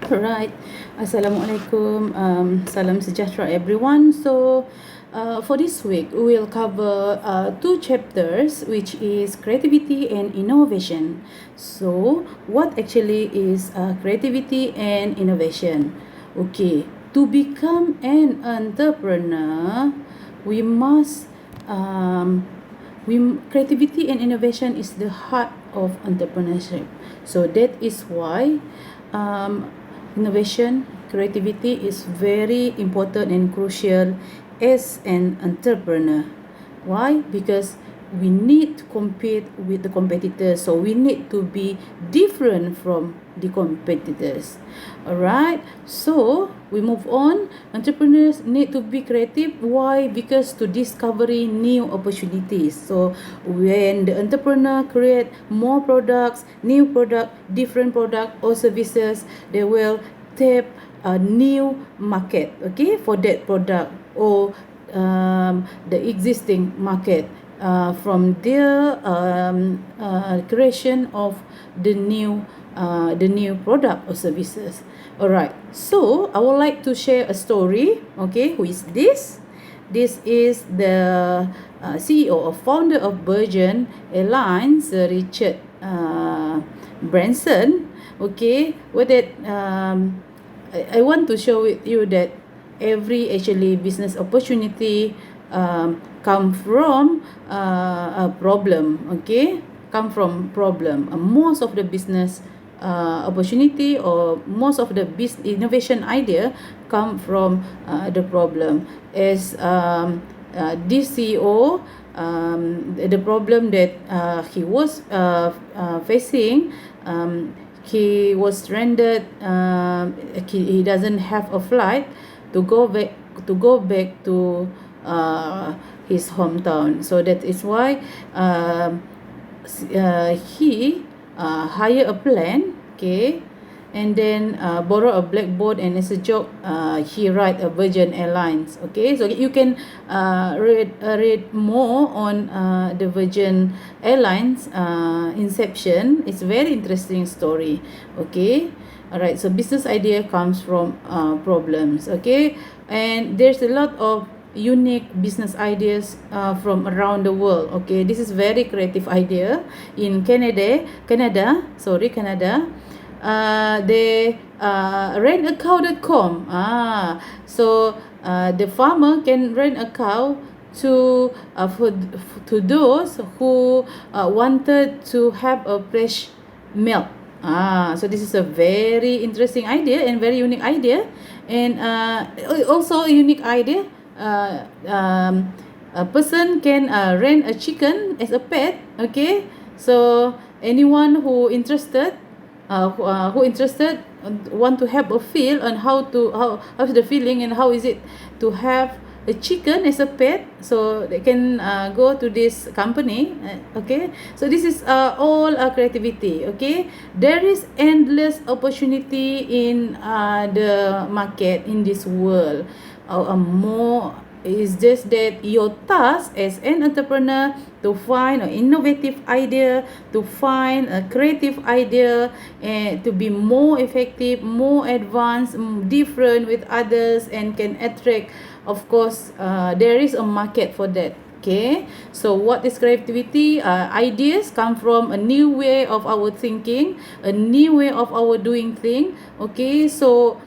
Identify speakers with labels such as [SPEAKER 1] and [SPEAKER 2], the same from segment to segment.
[SPEAKER 1] Alright, Assalamualaikum, salam sejahtera everyone. For this week, we will cover two chapters, which is creativity and innovation. So, what actually is creativity and innovation? Okay, to become an entrepreneur, we must creativity and innovation is the heart of entrepreneurship. So that is why um, innovation, creativity is very important and crucial as an entrepreneur. Why? Because we need to compete with the competitors, so we need to be different from the competitors. Alright, so we move on. Entrepreneurs need to be creative. Why? Because to discovering new opportunities. So when the entrepreneur create more products, new product, different product or services, they will tap a new market, okay, for that product or the existing market from their creation of the new product or services. Alright, so I would like to share a story. Okay, who is this? This is the CEO or founder of Virgin Airlines, Richard Branson. Okay, with it, I want to show with you that every actually business opportunity come from a problem. Okay, come from problem. Most of the business opportunity or most of the business innovation idea come from the problem. As this CEO, the problem that he was facing, he was stranded. He doesn't have a flight to go back to his hometown. So that is why he hire a plane, okay, and then borrow a blackboard, and as a joke, he write a Virgin Airlines. Okay, so you can read more on the Virgin Airlines inception. It's a very interesting story. Okay, alright. So business idea comes from problems. Okay, and there's a lot of unique business ideas from around the world. Okay, this is very creative idea in Canada. They rent a cow.com. So the farmer can rent a cow to to those who wanted to have a fresh milk. So this is a very interesting idea and very unique idea, and also a unique idea. A person can rent a chicken as a pet. Okay, so anyone who interested want to have a feel on how's the feeling and how is it to have a chicken as a pet, so they can go to this company. Okay, so this is all creativity. Okay, there is endless opportunity in the market in this world. More is just that your task as an entrepreneur to find an innovative idea, to find a creative idea, and to be more effective, more advanced, different with others, and can attract. Of course, there is a market for that. Okay, so what is creativity? Ideas come from a new way of our thinking, a new way of our doing thing. Okay, so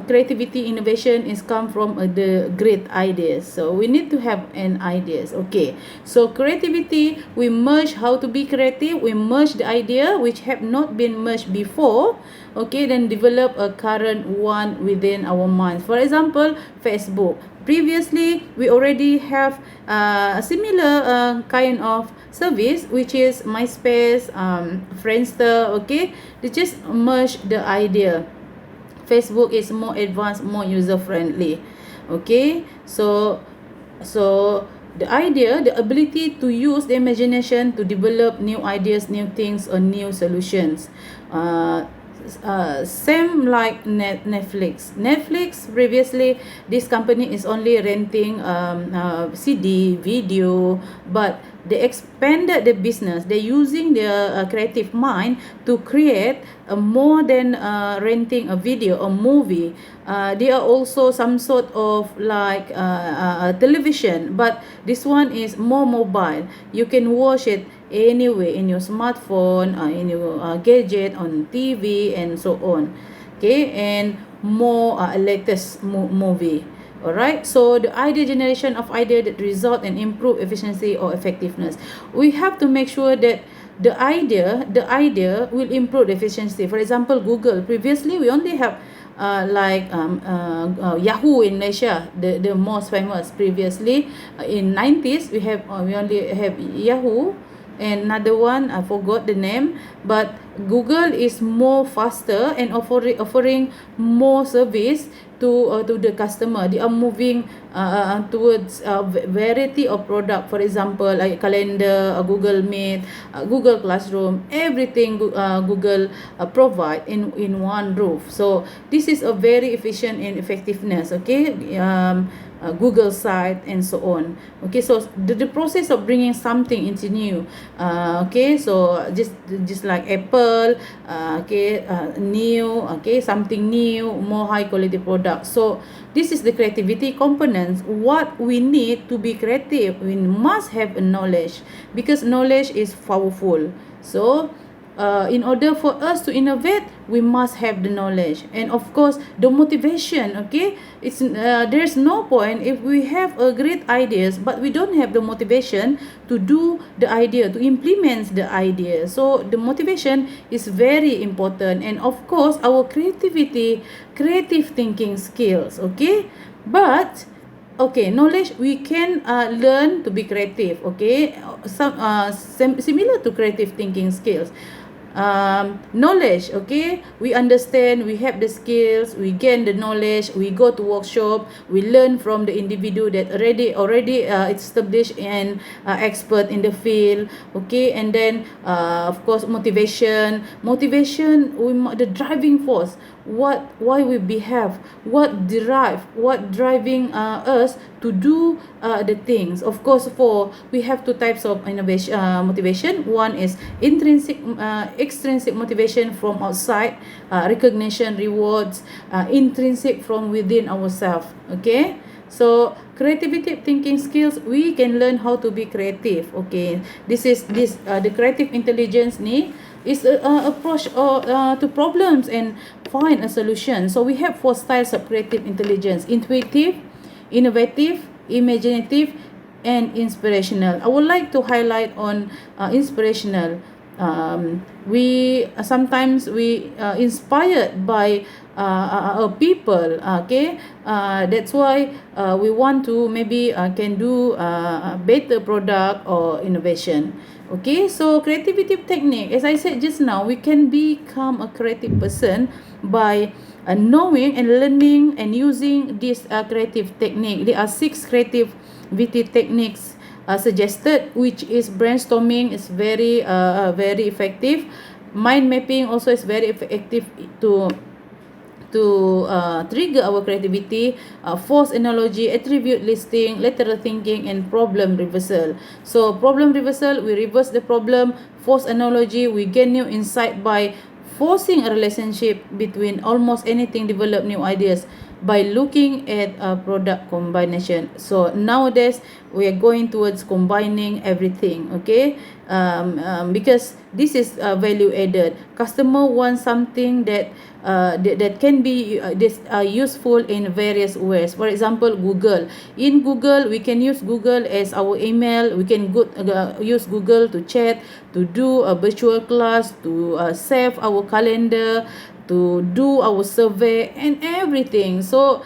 [SPEAKER 1] creativity innovation is come from the great ideas, so we need to have an ideas. Okay, so creativity, we merge how to be creative, we merge the idea which have not been merged before. Okay, then develop a current one within our minds. For example, Facebook, previously we already have a similar kind of service, which is MySpace, Friendster. Okay, they just merge the idea. Facebook is more advanced, more user friendly. Okay, so the idea, the ability to use the imagination to develop new ideas, new things, or new solutions. Same like Netflix previously, this company is only renting CD video, but they expanded the business. They're using their creative mind to create more than renting a video or movie. They are also some sort of like television, but this one is more mobile. You can watch it anyway in your smartphone, in your gadget, on TV, and so on. Okay, and more latest movie. Alright, so the idea generation of idea that result in improved efficiency or effectiveness. We have to make sure that the idea will improve efficiency. For example, Google. Previously, we only have Yahoo in Malaysia, the most famous. Previously, in 90s, we only have Yahoo, and another one I forgot the name, but Google is more faster and offering more service to the customer. They are moving towards a variety of product. For example, like calendar, Google Meet, Google Classroom, everything Google provide in one roof. So this is a very efficient and effectiveness. Okay, Google site and so on. Okay, so the process of bringing something into new, okay, so just like Apple, new, okay, something new, more high quality product. So this is the creativity components. What we need to be creative, we must have a knowledge, because knowledge is powerful. So in order for us to innovate, we must have the knowledge, and of course the motivation. Okay, it's there's no point if we have a great ideas but we don't have the motivation to do the idea, to implement the idea. So the motivation is very important, and of course our creative thinking skills. Okay, but okay, knowledge, we can learn to be creative. Okay, similar to creative thinking skills. Knowledge, okay, we understand, we have the skills, we gain the knowledge, we go to workshop, we learn from the individual that already established and expert in the field. Okay, and then of course motivation, the driving force, why we behave, what driving us to do the things. Of course, we have two types of innovation motivation. One is extrinsic motivation from outside, recognition, rewards. Intrinsic from within ourselves. Okay, so creativity thinking skills, we can learn how to be creative. Okay, the creative intelligence ni is approach to problems and find a solution. So we have 4 styles of creative intelligence: intuitive, innovative, imaginative, and inspirational. I would like to highlight on inspirational. We sometimes inspired by people. Okay, that's why we want to maybe can do a better product or innovation. Okay, so creativity technique, as I said just now, we can become a creative person by knowing and learning and using this creative technique. There are 6 creativity techniques suggested, which is brainstorming is very effective. Mind mapping also is very effective to trigger our creativity. Force analogy, attribute listing, lateral thinking, and problem reversal. So problem reversal, we reverse the problem. Force analogy, we gain new insight by forcing a relationship between almost anything, develop new ideas by looking at a product combination. So nowadays we are going towards combining everything. Okay, because this is value added. Customer wants something that that can be useful in various ways. For example, Google. In Google, we can use Google as our email. We can use Google to chat, to do a virtual class, to save our calendar, to do our survey and everything. So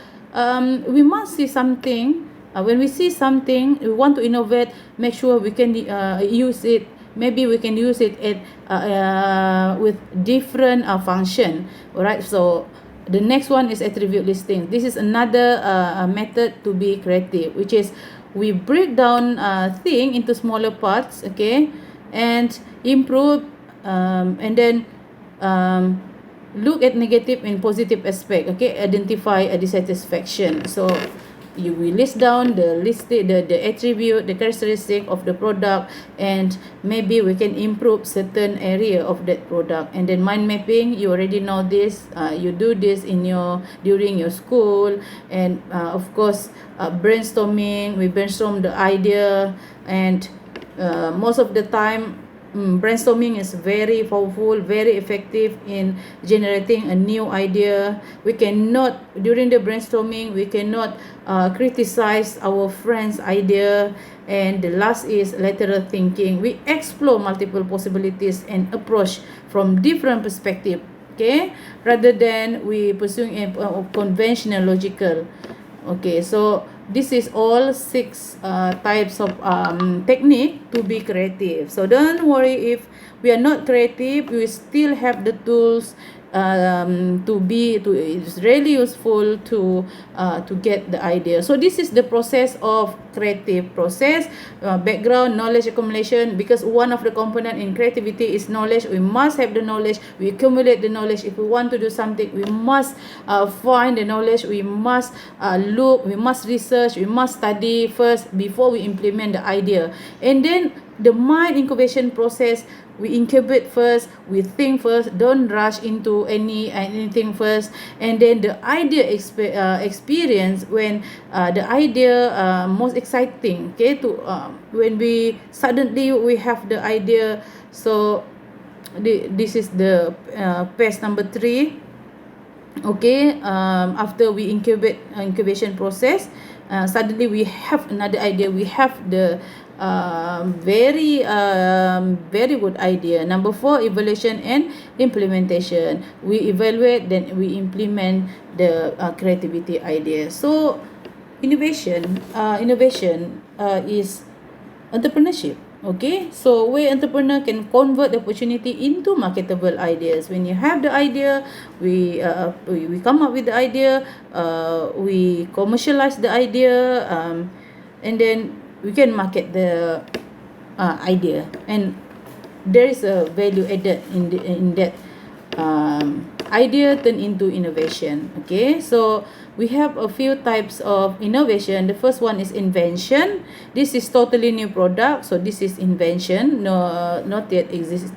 [SPEAKER 1] we must see something. When we see something, we want to innovate, make sure we can use it. Maybe we can use it with different function. Alright, so the next one is attribute listing. This is another method to be creative, which is we break down thing into smaller parts. Okay, and improve, and then look at negative and positive aspect. Okay, identify a dissatisfaction. So we list down the attribute, the characteristic of the product, and maybe we can improve certain area of that product. And then mind mapping, you already know this, you do this during your school. And of course, brainstorming, we brainstorm the idea. And most of the time, brainstorming is very powerful, very effective in generating a new idea. We cannot, during the brainstorming, we cannot criticize our friend's idea. And the last is lateral thinking. We explore multiple possibilities and approach from different perspective, okay, rather than we pursuing a conventional logical. Okay, so this is all 6 types of technique to be creative. So don't worry if we are not creative, we still have the tools it's really useful to get the idea. So this is the process of creative process. Background knowledge accumulation, because one of the component in creativity is knowledge. We must have the knowledge, we accumulate the knowledge. If we want to do something, we must find the knowledge, we must look, we must research, we must study first before we implement the idea. And then the mind incubation process, we incubate first, we think first, don't rush into anything first. And then the idea experience, when the idea most exciting, okay, to when we suddenly we have the idea. So this is the phase number 3. Okay, after we incubation process, suddenly we have another idea, we have the very good idea. Number 4, evaluation and implementation. We evaluate, then we implement the creativity idea. So innovation is entrepreneurship. Okay, so where entrepreneur can convert the opportunity into marketable ideas. When you have the idea, we come up with the idea, we commercialize the idea, and then we can market the idea, and there is a value added in that idea turn into innovation. Okay, so we have a few types of innovation. The first one is invention. This is totally new product, so this is invention. No, not yet exists,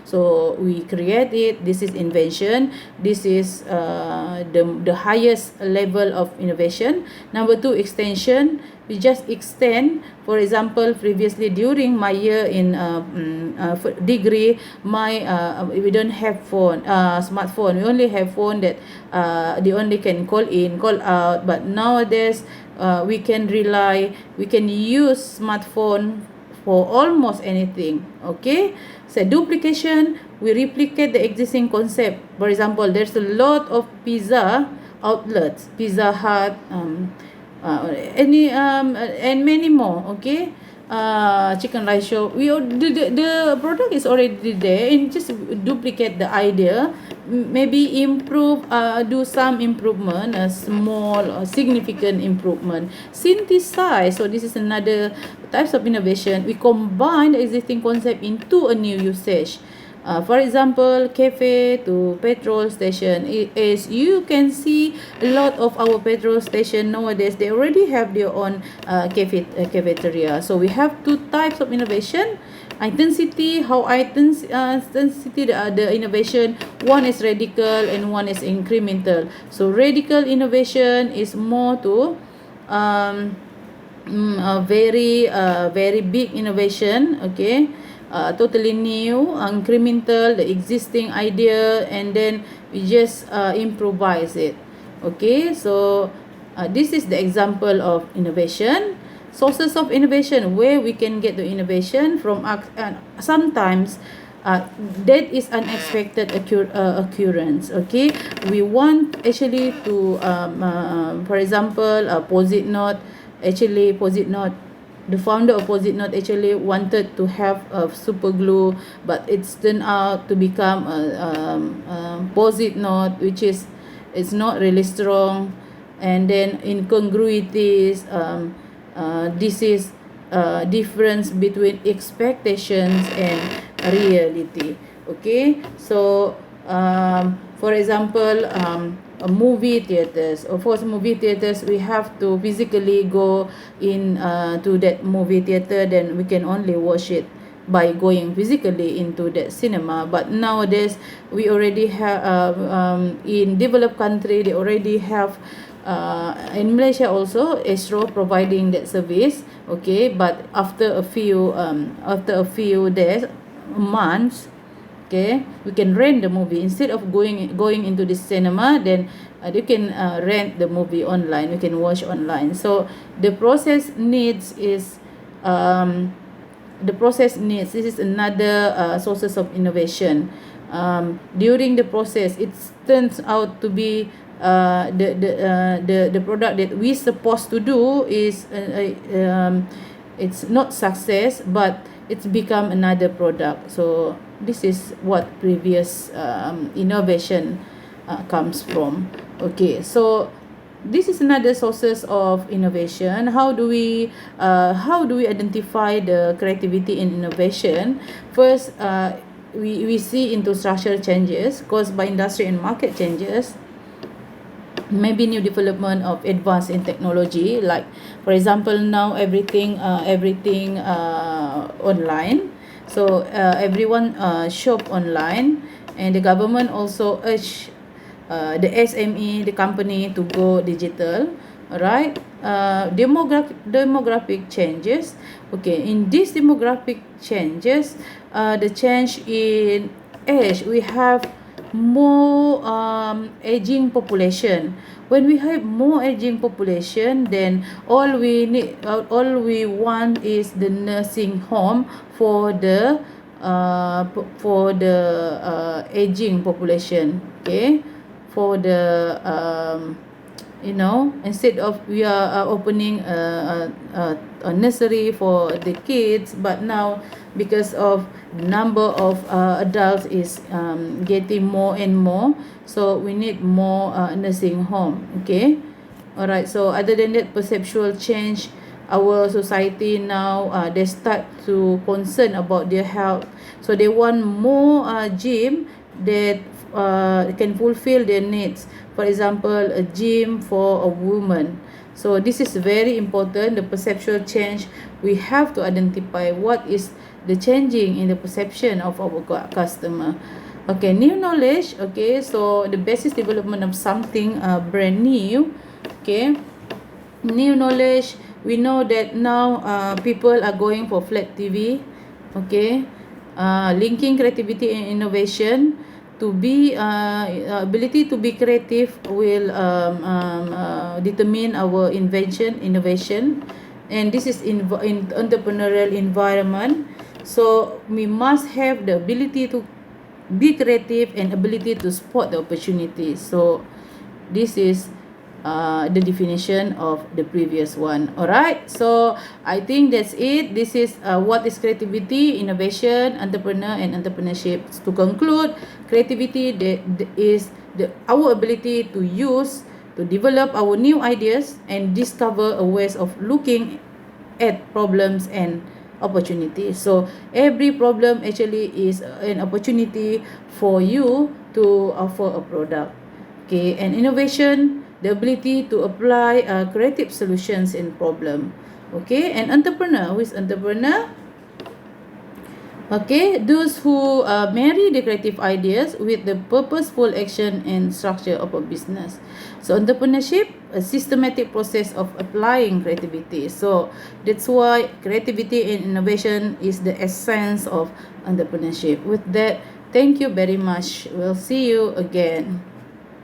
[SPEAKER 1] so we create it. This is invention. This is the highest level of innovation. Number 2, extension. We just extend. For example, previously during my year in degree, we don't have smartphone. We only have phone that they only can call in, call out. But nowadays, we can use smartphone for almost anything. Okay, so duplication, we replicate the existing concept. For example, there's a lot of pizza outlets, Pizza Hut, and many more. Okay, chicken rice shop, the product is already there, and just duplicate the idea, maybe improve, do some improvement, a small or significant improvement. Synthesize, so this is another types of innovation. We combine the existing concept into a new usage. For example, cafe to petrol station. As you can see, a lot of our petrol station nowadays, they already have their own cafeteria. So we have 2 types of innovation. Intensity, the innovation, one is radical and one is incremental. So radical innovation is more to a very big innovation. Okay, totally new, incremental, the existing idea, and then we just improvise it. Okay, so this is the example of innovation. Sources of innovation, where we can get the innovation from. Sometimes that is unexpected occurrence. Okay, we want actually to for example, Post-it note. Actually, Post-it note, the founder of Post-it note actually wanted to have a super glue, but it's turned out to become a Post-it note, which is, it's not really strong. And then in Congruities, this is difference between expectations and reality. Okay, so for example, movie theaters. Of course, movie theaters, we have to physically go in to that movie theater, then we can only watch it by going physically into that cinema. But nowadays we already have in developed country, they already have in Malaysia also Astro providing that service. Okay, but after a few days, months, okay, we can rent the movie instead of going into the cinema. Then you can rent the movie online, we can watch online. So the process needs is this is another sources of innovation. During the process, it turns out to be the product that we supposed to do is it's not success, but it's become another product. So this is what previous innovation comes from. Okay, so this is another sources of innovation. How do we identify the creativity in innovation? First, we see into structural changes caused by industry and market changes. Maybe new development of advance in technology, like for example now everything online. So everyone shop online, and the government also urge the SME, the company, to go digital. Alright, demographic changes. Okay, in these demographic changes, the change in age, we have more aging population. When we have more aging population, then all we want is the nursing home for the aging population. Okay, for the instead of we are opening a nursery for the kids, but now because of number of adults is getting more and more, so we need more nursing home. Okay, all right. So other than that, perceptual change, our society now they start to concern about their health, so they want more gym that can fulfill their needs. For example, a gym for a woman. So this is very important, the perceptual change. We have to identify what is the changing in the perception of our customer. Okay, new knowledge. Okay, so the basis development of something brand new. Okay, new knowledge. We know that now people are going for flat TV. Okay, linking creativity and innovation. To be ability to be creative will determine our innovation, and this is in entrepreneurial environment. So we must have the ability to be creative and ability to spot the opportunities. So this is the definition of the previous one. Alright, so I think that's it. This is what is creativity, innovation, entrepreneur, and entrepreneurship. To conclude, creativity is our ability to use, to develop our new ideas and discover a ways of looking at problems and opportunities. So every problem actually is an opportunity for you to offer a product. Okay, and innovation, the ability to apply creative solutions in problem. Okay, and entrepreneur, who is entrepreneur? Okay, those who marry the creative ideas with the purposeful action and structure of a business. So entrepreneurship, a systematic process of applying creativity. So that's why creativity and innovation is the essence of entrepreneurship. With that, thank you very much. We'll see you again.